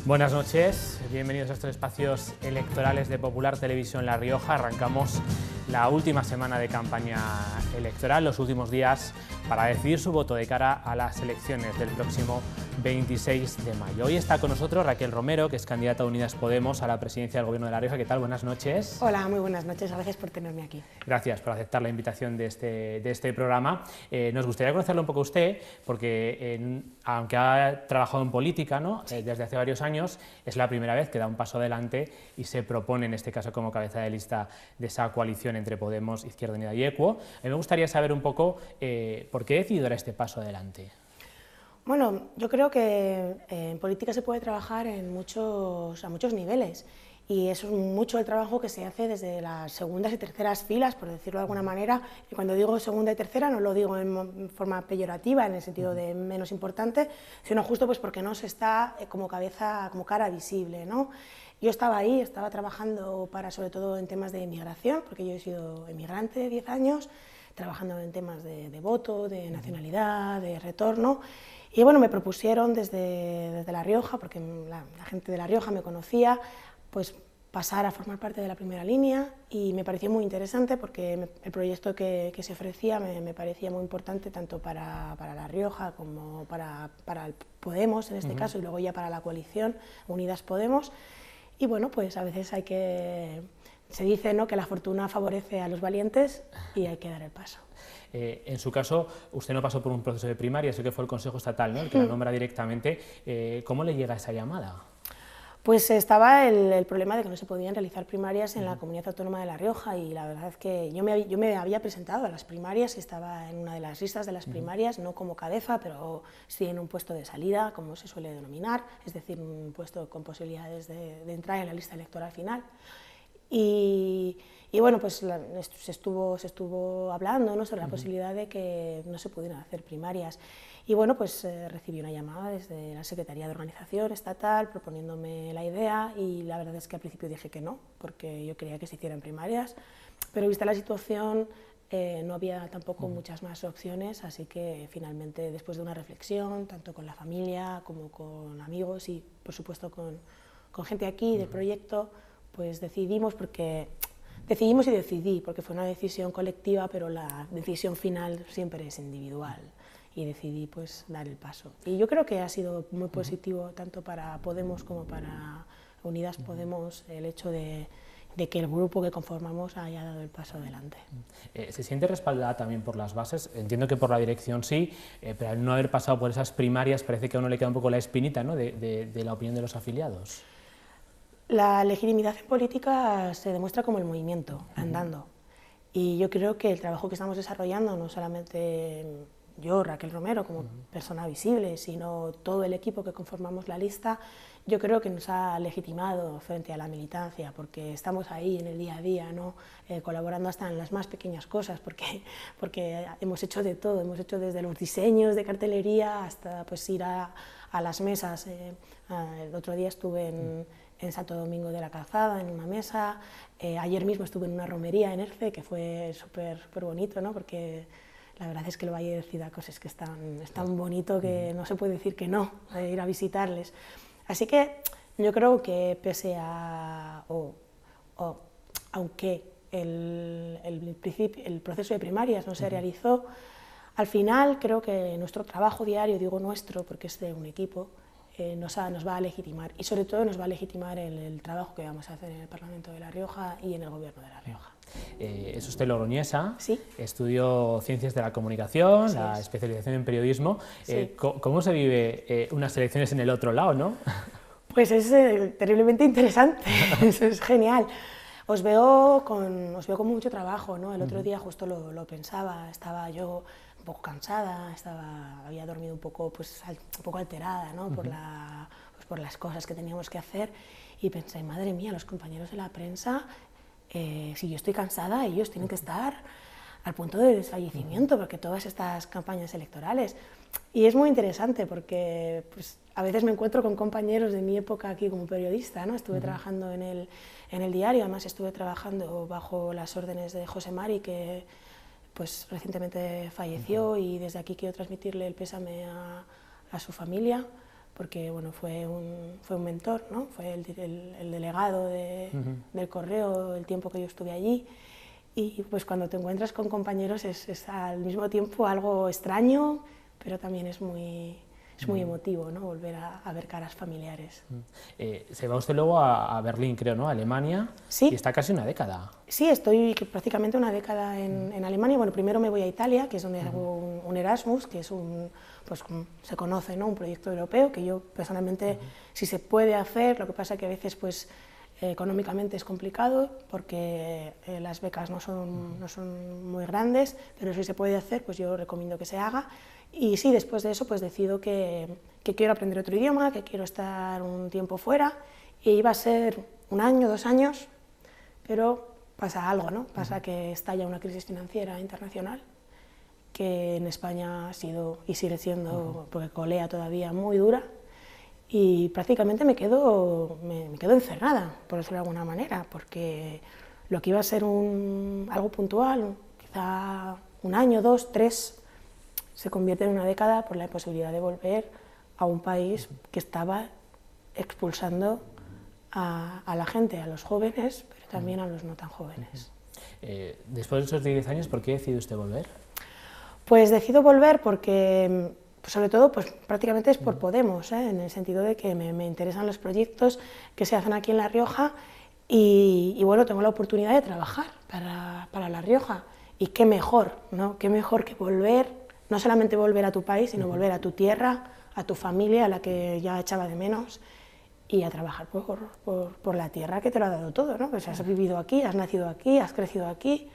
Buenas noches, bienvenidos a estos espacios electorales de Popular Televisión La Rioja. Arrancamos la última semana de campaña electoral, los últimos días para decidir su voto de cara a las elecciones del próximo 26 de mayo. Hoy está con nosotros Raquel Romero, que es candidata a Unidas Podemos a la presidencia del Gobierno de La Rioja. ¿Qué tal? Buenas noches. Hola, muy buenas noches, gracias por tenerme aquí. Gracias por aceptar la invitación de este programa. Nos gustaría conocerlo un poco a usted, porque aunque ha trabajado en política, ¿no? Desde hace varios años, es la primera vez que da un paso adelante y se propone, en este caso, como cabeza de lista de esa coalición entre Podemos, Izquierda Unida y Equo. A mí me gustaría saber un poco por qué he decidido dar este paso adelante. Bueno, yo creo que en política se puede trabajar a muchos niveles, y eso es mucho el trabajo que se hace desde las segundas y terceras filas, por decirlo de alguna manera. Y cuando digo segunda y tercera no lo digo en forma peyorativa, en el sentido de menos importante, sino justo pues porque no se está como cara visible, ¿no? Yo estaba ahí, estaba trabajando sobre todo en temas de inmigración, porque yo he sido emigrante 10 años, trabajando en temas de voto, de nacionalidad, de retorno. Y bueno, me propusieron desde La Rioja, porque la gente de La Rioja me conocía, pues pasar a formar parte de la primera línea, y me pareció muy interesante porque el proyecto que se ofrecía me parecía muy importante tanto para La Rioja como para el Podemos en este caso, y luego ya para la coalición Unidas Podemos. Y bueno, pues a veces se dice, ¿no?, que la fortuna favorece a los valientes y hay que dar el paso. En su caso, usted no pasó por un proceso de primaria, sé que fue el Consejo Estatal, ¿no?, el que la nombra directamente. ¿Cómo le llega esa llamada? Pues estaba el problema de que no se podían realizar primarias en la Comunidad Autónoma de La Rioja, y la verdad es que yo me había presentado a las primarias y estaba en una de las listas de las primarias, no como cabeza, pero sí en un puesto de salida, como se suele denominar, es decir, un puesto con posibilidades de entrar en la lista electoral final. Y bueno, pues se estuvo hablando, ¿no?, sobre la posibilidad de que no se pudieran hacer primarias. Y bueno, pues recibí una llamada desde la Secretaría de Organización Estatal proponiéndome la idea, y la verdad es que al principio dije que no, porque yo quería que se hicieran primarias, pero vista la situación no había tampoco muchas más opciones, así que finalmente, después de una reflexión, tanto con la familia como con amigos y por supuesto con gente aquí del proyecto, pues decidimos y decidí, porque fue una decisión colectiva, pero la decisión final siempre es individual, y decidí pues dar el paso. Y yo creo que ha sido muy positivo tanto para Podemos como para Unidas Podemos el hecho de que el grupo que conformamos haya dado el paso adelante. ¿Se siente respaldada también por las bases? Entiendo que por la dirección sí, pero al no haber pasado por esas primarias parece que a uno le queda un poco la espinita, ¿no?, de la opinión de los afiliados. La legitimidad en política se demuestra como el movimiento, andando. Y yo creo que el trabajo que estamos desarrollando, no solamente yo, Raquel Romero, como persona visible, sino todo el equipo que conformamos la lista, yo creo que nos ha legitimado frente a la militancia, porque estamos ahí en el día a día, ¿no?, colaborando hasta en las más pequeñas cosas, porque hemos hecho de todo, hemos hecho desde los diseños de cartelería hasta pues ir a las mesas. El otro día estuve en Santo Domingo de la Calzada, en una mesa. Ayer mismo estuve en una romería en Erce, que fue súper bonito, ¿no?, porque la verdad es que el Valle de Cidacos es que es tan bonito que no se puede decir que no, ir a visitarles. Así que yo creo que pese a, aunque el proceso de primarias no se realizó, al final creo que nuestro trabajo diario, digo nuestro porque es de un equipo, nos va a legitimar, y sobre todo nos va a legitimar el trabajo que vamos a hacer en el Parlamento de La Rioja y en el Gobierno de La Rioja. Es usted logroñesa, ¿Sí? Estudió Ciencias de la Comunicación, Así la es. especialización en periodismo. Sí. ¿Cómo se vive unas elecciones en el otro lado, no? Pues es terriblemente interesante, eso es genial. Os veo con mucho trabajo, ¿no? El otro día justo lo pensaba, estaba yo un poco cansada, había dormido un poco alterada, ¿no?, por las cosas que teníamos que hacer, y pensé, madre mía, los compañeros de la prensa, si yo estoy cansada, ellos tienen que estar al punto de desfallecimiento, porque todas estas campañas electorales. Y es muy interesante porque pues, a veces me encuentro con compañeros de mi época aquí como periodista, ¿no? Estuve trabajando en el diario, además estuve trabajando bajo las órdenes de José Mari, que pues recientemente falleció, y desde aquí quiero transmitirle el pésame a su familia, porque bueno, fue un mentor, ¿no? Fue el delegado del Correo el tiempo que yo estuve allí. Y pues cuando te encuentras con compañeros es al mismo tiempo algo extraño, pero también es muy emotivo, ¿no? Volver a ver caras familiares. Se va usted luego a Berlín, creo, ¿no? A Alemania. Sí. Y está casi una década. Sí, estoy prácticamente una década en Alemania. Bueno, primero me voy a Italia, que es donde hago un Erasmus, que es pues se conoce, ¿no? Un proyecto europeo, que yo personalmente, si se puede hacer, lo que pasa que a veces pues económicamente es complicado porque las becas no son muy grandes, pero si se puede hacer, pues yo recomiendo que se haga. Y sí, después de eso pues decido que quiero aprender otro idioma, que quiero estar un tiempo fuera, y iba a ser 1 año, 2 años, pero pasa algo, ¿no? Pasa que estalla una crisis financiera internacional, que en España ha sido y sigue siendo, porque colea todavía, muy dura, y prácticamente me quedo encerrada, por decirlo de alguna manera, porque lo que iba a ser algo puntual, quizá 1 año, 2, 3, se convierte en una década por la imposibilidad de volver a un país que estaba expulsando a la gente, a los jóvenes, pero también a los no tan jóvenes. Después de esos 10 años, ¿por qué decide usted volver? Pues decido volver porque, sobre todo, pues prácticamente es por Podemos, en el sentido de que me interesan los proyectos que se hacen aquí en La Rioja y bueno, tengo la oportunidad de trabajar para La Rioja. Y qué mejor, ¿no? Qué mejor que volver, no solamente volver a tu país, sino volver a tu tierra, a tu familia, a la que ya echaba de menos, y a trabajar por la tierra que te lo ha dado todo, ¿no? Pues has vivido aquí, has nacido aquí, has crecido aquí,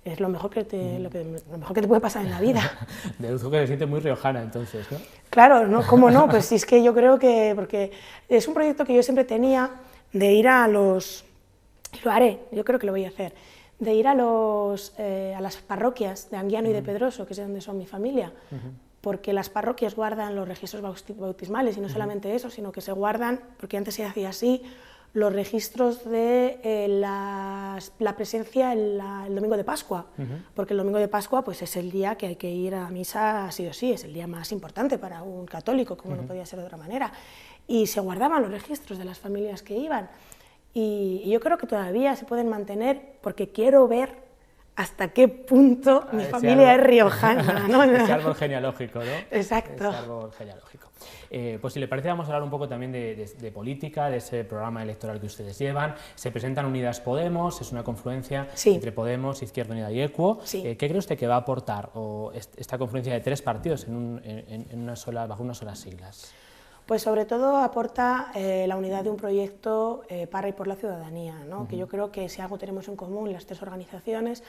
es lo mejor que te puede pasar en la vida. Deduzco que se siente muy riojana entonces, ¿no? Claro, ¿no? ¿Cómo no? Pues sí, es que yo creo que, porque es un proyecto que yo siempre tenía de ir a los, y lo haré, yo creo que lo voy a hacer, de ir a las parroquias de Anguiano y de Pedroso, que es donde son mi familia, porque las parroquias guardan los registros bautismales, y no solamente eso, sino que se guardan, porque antes se hacía así, los registros de la presencia el domingo de Pascua, porque el domingo de Pascua pues, es el día que hay que ir a misa sí o sí, es el día más importante para un católico, como no podía ser de otra manera, y se guardaban los registros de las familias que iban, y yo creo que todavía se pueden mantener, porque quiero ver hasta qué punto mi familia es riojana, ¿no? Ese árbol genealógico, ¿no? Exacto. Ese árbol genealógico. Pues si le parece, vamos a hablar un poco también de política, de ese programa electoral que ustedes llevan. Se presentan Unidas Podemos, es una confluencia entre Podemos, Izquierda Unida y Equo. ¿Qué cree usted que va a aportar esta confluencia de 3 partidos bajo unas solas siglas? Pues sobre todo aporta la unidad de un proyecto para y por la ciudadanía, ¿no? Que yo creo que si algo tenemos en común las 3 organizaciones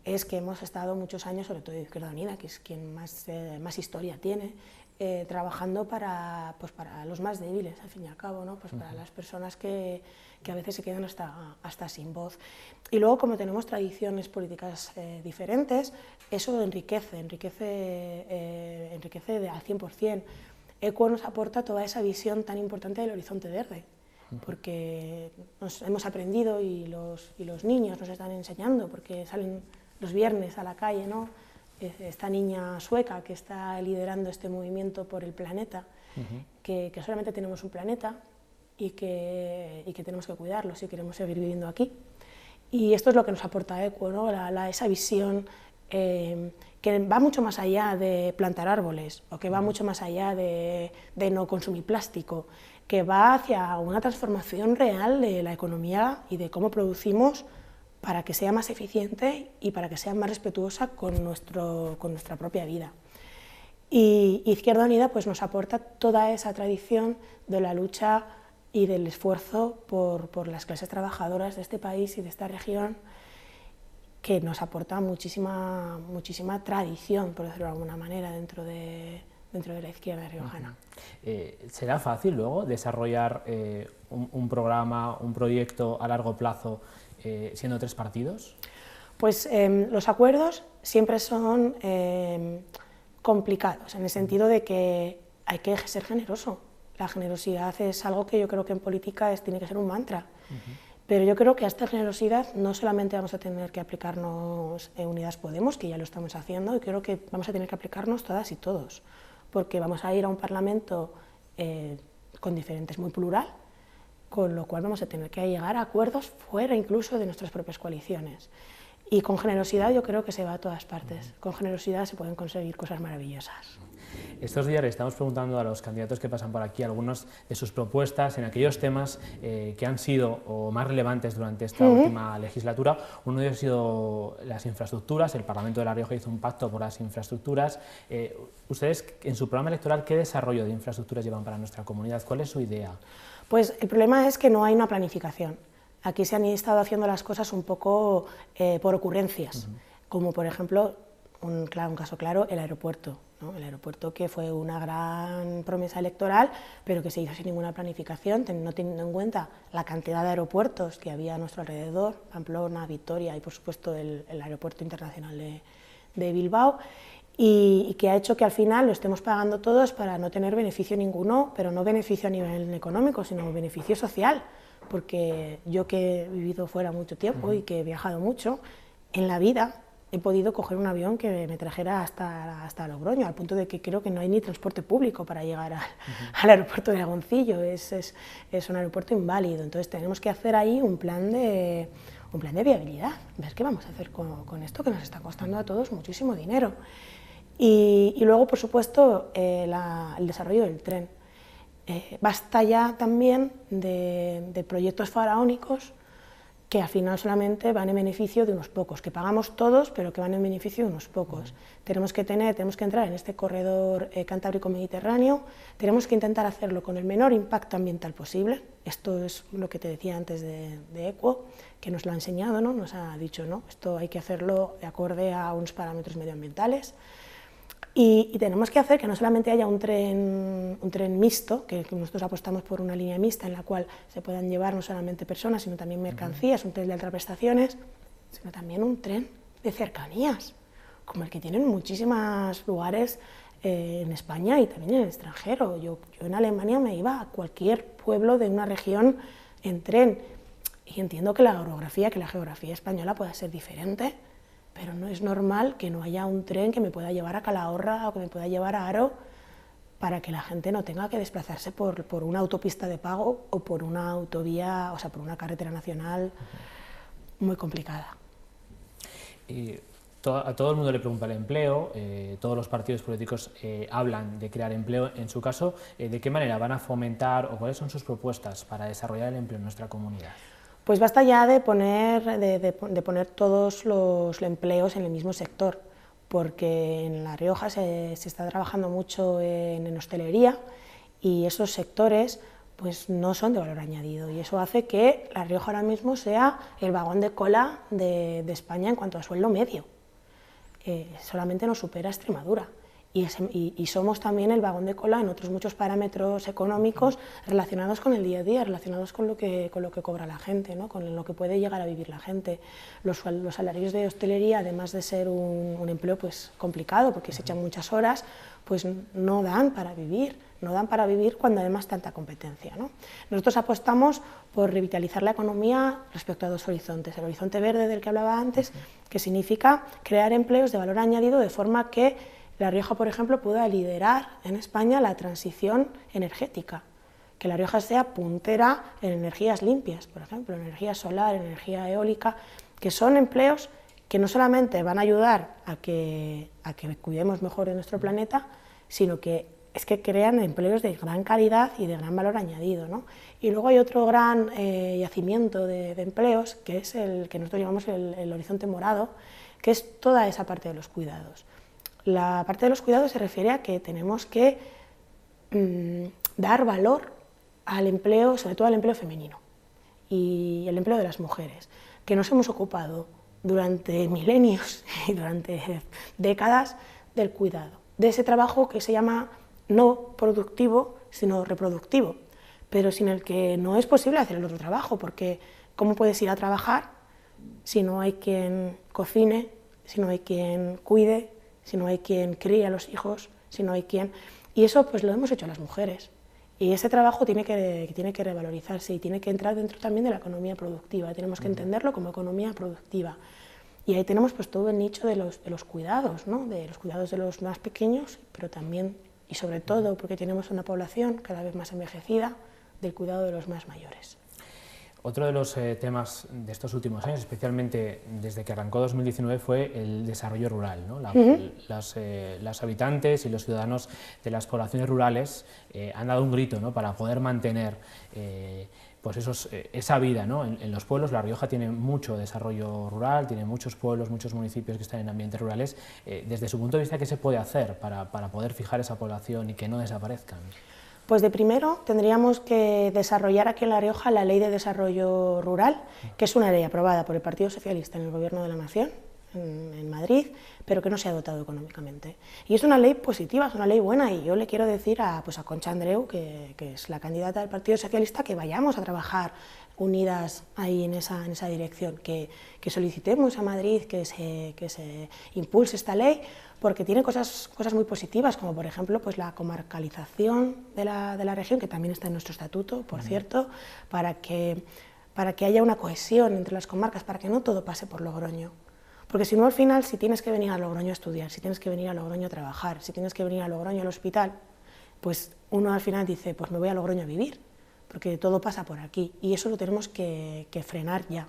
es que hemos estado muchos años, sobre todo Izquierda Unida, que es quien más historia tiene, trabajando para los más débiles, al fin y al cabo, ¿no? Pues para las personas que a veces se quedan hasta sin voz. Y luego, como tenemos tradiciones políticas diferentes, eso enriquece al 100%. Equo nos aporta toda esa visión tan importante del horizonte verde, porque hemos aprendido y los niños nos están enseñando, porque salen los viernes a la calle, ¿no? Esta niña sueca que está liderando este movimiento por el planeta, que solamente tenemos un planeta y que tenemos que cuidarlo si queremos seguir viviendo aquí. Y esto es lo que nos aporta Equo, ¿no? Esa visión que va mucho más allá de plantar árboles, o que va mucho más allá de no consumir plástico, que va hacia una transformación real de la economía y de cómo producimos para que sea más eficiente y para que sea más respetuosa con nuestra propia vida. Y Izquierda Unida pues, nos aporta toda esa tradición de la lucha y del esfuerzo por las clases trabajadoras de este país y de esta región, que nos aporta muchísima tradición, por decirlo de alguna manera, dentro de la izquierda riojana. ¿Será fácil luego desarrollar un programa, un proyecto a largo plazo siendo 3 partidos? Pues los acuerdos siempre son complicados, en el sentido de que hay que ser generoso. La generosidad es algo que yo creo que en política tiene que ser un mantra. Pero yo creo que a esta generosidad no solamente vamos a tener que aplicarnos Unidas Podemos, que ya lo estamos haciendo, y creo que vamos a tener que aplicarnos todas y todos, porque vamos a ir a un Parlamento con diferentes, muy plural, con lo cual vamos a tener que llegar a acuerdos fuera incluso de nuestras propias coaliciones. Y con generosidad yo creo que se va a todas partes. Con generosidad se pueden conseguir cosas maravillosas. Estos días le estamos preguntando a los candidatos que pasan por aquí algunas de sus propuestas en aquellos temas que han sido o más relevantes durante esta última legislatura. Uno de ellos ha sido las infraestructuras. El Parlamento de La Rioja hizo un pacto por las infraestructuras. Ustedes, en su programa electoral, ¿qué desarrollo de infraestructuras llevan para nuestra comunidad? ¿Cuál es su idea? Pues el problema es que no hay una planificación. Aquí se han estado haciendo las cosas un poco por ocurrencias, como por ejemplo, un caso claro, el aeropuerto, ¿no? El aeropuerto que fue una gran promesa electoral, pero que se hizo sin ninguna planificación, no teniendo en cuenta la cantidad de aeropuertos que había a nuestro alrededor, Pamplona, Vitoria y por supuesto el aeropuerto internacional de Bilbao, y que ha hecho que al final lo estemos pagando todos para no tener beneficio ninguno, pero no beneficio a nivel económico, sino beneficio social, porque yo que he vivido fuera mucho tiempo y que he viajado mucho, en la vida he podido coger un avión que me trajera hasta Logroño, al punto de que creo que no hay ni transporte público para llegar al aeropuerto de Agoncillo, es un aeropuerto inválido. Entonces tenemos que hacer ahí un plan de viabilidad, ver qué vamos a hacer con esto que nos está costando a todos muchísimo dinero. Y luego, por supuesto, el desarrollo del tren. Basta ya también de proyectos faraónicos que al final solamente van en beneficio de unos pocos, que pagamos todos, pero que van en beneficio de unos pocos. Tenemos que entrar en este corredor cantábrico-mediterráneo, tenemos que intentar hacerlo con el menor impacto ambiental posible. Esto es lo que te decía antes de ECUO, que nos lo ha enseñado, ¿no? Nos ha dicho, no, esto hay que hacerlo de acorde a unos parámetros medioambientales. Y tenemos que hacer que no solamente haya un tren mixto, que nosotros apostamos por una línea mixta en la cual se puedan llevar no solamente personas, sino también mercancías, un tren de altas prestaciones, sino también un tren de cercanías, como el que tienen muchísimos lugares en España y también en el extranjero. Yo en Alemania me iba a cualquier pueblo de una región en tren, y entiendo que la geografía española pueda ser diferente, pero no es normal que no haya un tren que me pueda llevar a Calahorra o que me pueda llevar a Haro para que la gente no tenga que desplazarse por una autopista de pago o por una autovía, o sea, por una carretera nacional muy complicada. A todo el mundo le preocupa el empleo, todos los partidos políticos hablan de crear empleo. En su caso, ¿de qué manera van a fomentar o cuáles son sus propuestas para desarrollar el empleo en nuestra comunidad? Pues basta ya de poner todos los empleos en el mismo sector, porque en La Rioja se está trabajando mucho en hostelería y esos sectores pues no son de valor añadido, y eso hace que La Rioja ahora mismo sea el vagón de cola de España en cuanto a sueldo medio. Solamente nos supera Extremadura. Y somos también el vagón de cola en otros muchos parámetros económicos relacionados con el día a día, relacionados con lo que cobra la gente, ¿no? Con lo que puede llegar a vivir la gente. Los salarios de hostelería, además de ser un empleo pues complicado, porque se echan muchas horas, pues no dan para vivir cuando además tanta competencia, ¿no? Nosotros apostamos por revitalizar la economía respecto a dos horizontes. El horizonte verde del que hablaba antes, que significa crear empleos de valor añadido de forma que La Rioja, por ejemplo, pueda liderar en España la transición energética, que La Rioja sea puntera en energías limpias, por ejemplo, energía solar, energía eólica, que son empleos que no solamente van a ayudar a que cuidemos mejor de nuestro planeta, sino que es que crean empleos de gran calidad y de gran valor añadido, ¿no? Y luego hay otro gran yacimiento de empleos, que es el que nosotros llamamos el horizonte morado, que es toda esa parte de los cuidados. La parte de los cuidados se refiere a que tenemos que dar valor al empleo, sobre todo al empleo femenino y el empleo de las mujeres, que nos hemos ocupado durante milenios y durante décadas del cuidado, de ese trabajo que se llama no productivo, sino reproductivo, pero sin el que no es posible hacer el otro trabajo, porque ¿cómo puedes ir a trabajar si no hay quien cocine, si no hay quien cuide, si no hay quien críe a los hijos, si no hay quien... Y eso pues lo hemos hecho las mujeres. Y ese trabajo tiene que revalorizarse y tiene que entrar dentro también de la economía productiva. Tenemos que entenderlo como economía productiva. Y ahí tenemos pues todo el nicho de los cuidados, ¿no? De los cuidados de los más pequeños, pero también y sobre todo porque tenemos una población cada vez más envejecida, del cuidado de los más mayores. Otro de los temas de estos últimos años, especialmente desde que arrancó 2019, fue el desarrollo rural, ¿no? Los habitantes y los ciudadanos de las poblaciones rurales han dado un grito, ¿no?, para poder mantener pues esa vida, ¿no?, en los pueblos. La Rioja tiene mucho desarrollo rural, tiene muchos pueblos, muchos municipios que están en ambientes rurales. Desde su punto de vista, ¿qué se puede hacer para poder fijar esa población y que no desaparezcan? Pues de primero tendríamos que desarrollar aquí en La Rioja la Ley de Desarrollo Rural, que es una ley aprobada por el Partido Socialista en el Gobierno de la Nación, en Madrid, pero que no se ha dotado económicamente. Y es una ley positiva, es una ley buena, y yo le quiero decir a Concha Andreu, que es la candidata del Partido Socialista, que vayamos a trabajar unidas ahí en esa dirección, que solicitemos a Madrid que se impulse esta ley, porque tiene cosas muy positivas, como por ejemplo pues la comarcalización de la región, que también está en nuestro estatuto, por cierto, para que haya una cohesión entre las comarcas, para que no todo pase por Logroño. Porque si no, al final, si tienes que venir a Logroño a estudiar, si tienes que venir a Logroño a trabajar, si tienes que venir a Logroño al hospital, pues uno al final dice, pues me voy a Logroño a vivir, porque todo pasa por aquí, y eso lo tenemos que frenar ya.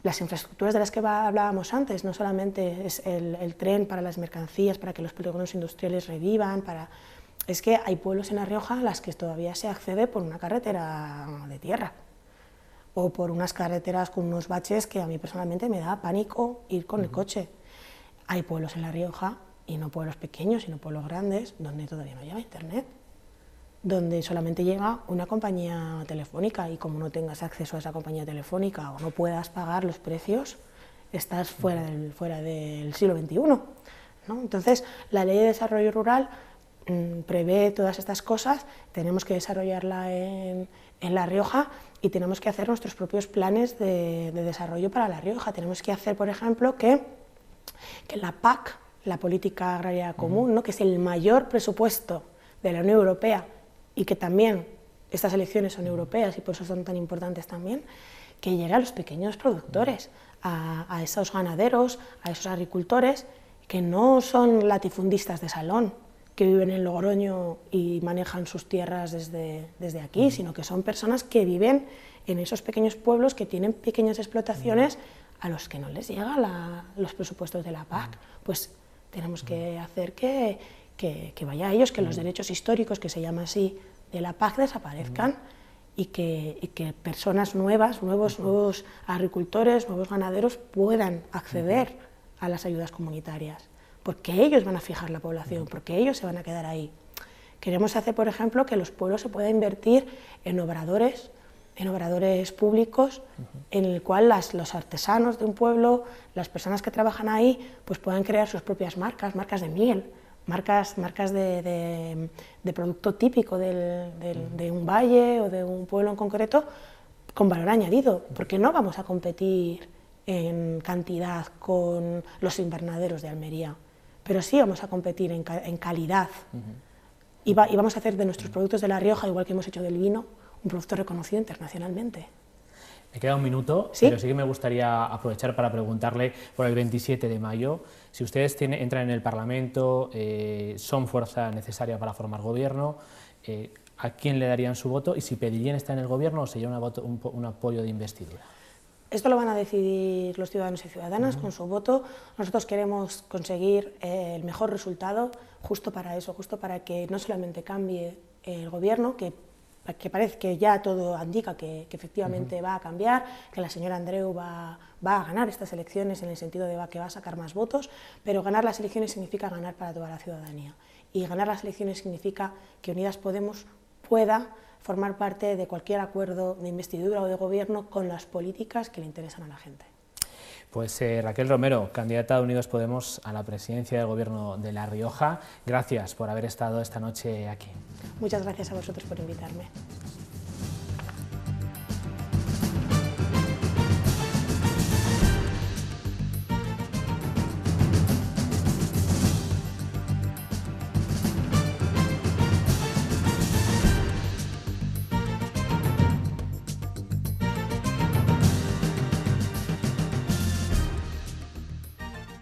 Las infraestructuras de las que hablábamos antes, no solamente es el tren para las mercancías, para que los polígonos industriales revivan, es que hay pueblos en La Rioja a las que todavía se accede por una carretera de tierra, o por unas carreteras con unos baches que a mí personalmente me da pánico ir con el coche. Hay pueblos en La Rioja, y no pueblos pequeños, sino pueblos grandes, donde todavía no llega internet, donde solamente llega una compañía telefónica, y como no tengas acceso a esa compañía telefónica o no puedas pagar los precios, estás fuera del siglo XXI, ¿no? Entonces, la Ley de Desarrollo Rural prevé todas estas cosas, tenemos que desarrollarla en La Rioja, y tenemos que hacer nuestros propios planes de desarrollo para La Rioja. Tenemos que hacer, por ejemplo, que la PAC, la Política Agraria Común, ¿no?, que es el mayor presupuesto de la Unión Europea, y que también estas elecciones son europeas y por eso son tan importantes también, que llegue a los pequeños productores, a esos ganaderos, a esos agricultores, que no son latifundistas de salón, que viven en Logroño y manejan sus tierras desde aquí, sino que son personas que viven en esos pequeños pueblos, que tienen pequeñas explotaciones a los que no les llegan los presupuestos de la PAC. Pues tenemos que hacer que vaya a ellos, que los derechos históricos, que se llama así, de la PAC desaparezcan, y que personas nuevas, nuevos agricultores, nuevos ganaderos puedan acceder a las ayudas comunitarias, porque ellos van a fijar la población, porque ellos se van a quedar ahí. Queremos hacer, por ejemplo, que los pueblos se puedan invertir en obradores públicos, en el cual los artesanos de un pueblo, las personas que trabajan ahí, pues puedan crear sus propias marcas de miel, marcas de producto típico de un valle o de un pueblo en concreto, con valor añadido, porque no vamos a competir en cantidad con los invernaderos de Almería, pero sí vamos a competir en calidad, y vamos a hacer de nuestros productos de La Rioja, igual que hemos hecho del vino, un producto reconocido internacionalmente. Me queda un minuto, ¿Sí? Pero sí que me gustaría aprovechar para preguntarle por el 27 de mayo, si ustedes entran en el Parlamento, son fuerza necesaria para formar gobierno, ¿a quién le darían su voto? Y si pedirían estar en el gobierno, ¿o sería un apoyo de investidura? Esto lo van a decidir los ciudadanos y ciudadanas con su voto. Nosotros queremos conseguir el mejor resultado, justo para eso, justo para que no solamente cambie el gobierno, que parece que ya todo indica que efectivamente va a cambiar, que la señora Andreu va a ganar estas elecciones en el sentido de que va a sacar más votos, pero ganar las elecciones significa ganar para toda la ciudadanía. Y ganar las elecciones significa que Unidas Podemos pueda formar parte de cualquier acuerdo de investidura o de gobierno con las políticas que le interesan a la gente. Pues Raquel Romero, candidata de Unidos Podemos a la presidencia del Gobierno de La Rioja, gracias por haber estado esta noche aquí. Muchas gracias a vosotros por invitarme.